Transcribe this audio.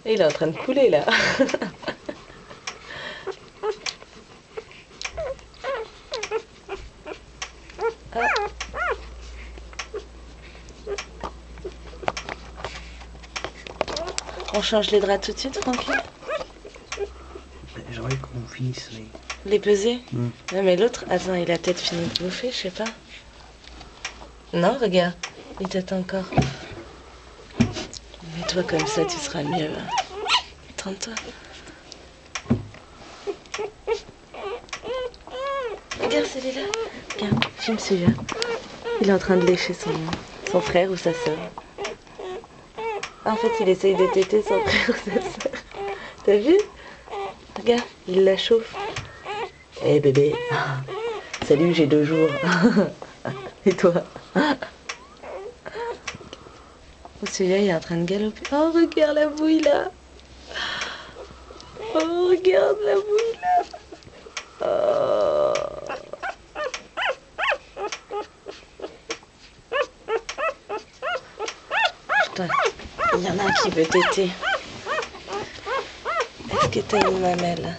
Il est en train de couler là. Ah. On change les draps tout de suite, tranquille. J'aimerais qu'on finisse les peser. Mm. Non mais l'autre, attends, il a peut-être fini de bouffer, je sais pas. Non, regarde, il t'attend encore. Mets-toi comme ça, tu seras mieux. Tente-toi. Regarde celui-là. Regarde, filme celui-là. Il est en train de lécher son frère ou sa soeur. En fait, il essaye de téter son frère ou sa soeur. T'as vu? Regarde, il la chauffe. Eh bébé, salut, j'ai 2 jours. Et toi? Oh, celui-là, il est en train de galoper. Oh, regarde la bouille là. Oh, regarde la bouille là. Oh. Putain, il y en a un qui veut téter. Est-ce que t'as une mamelle?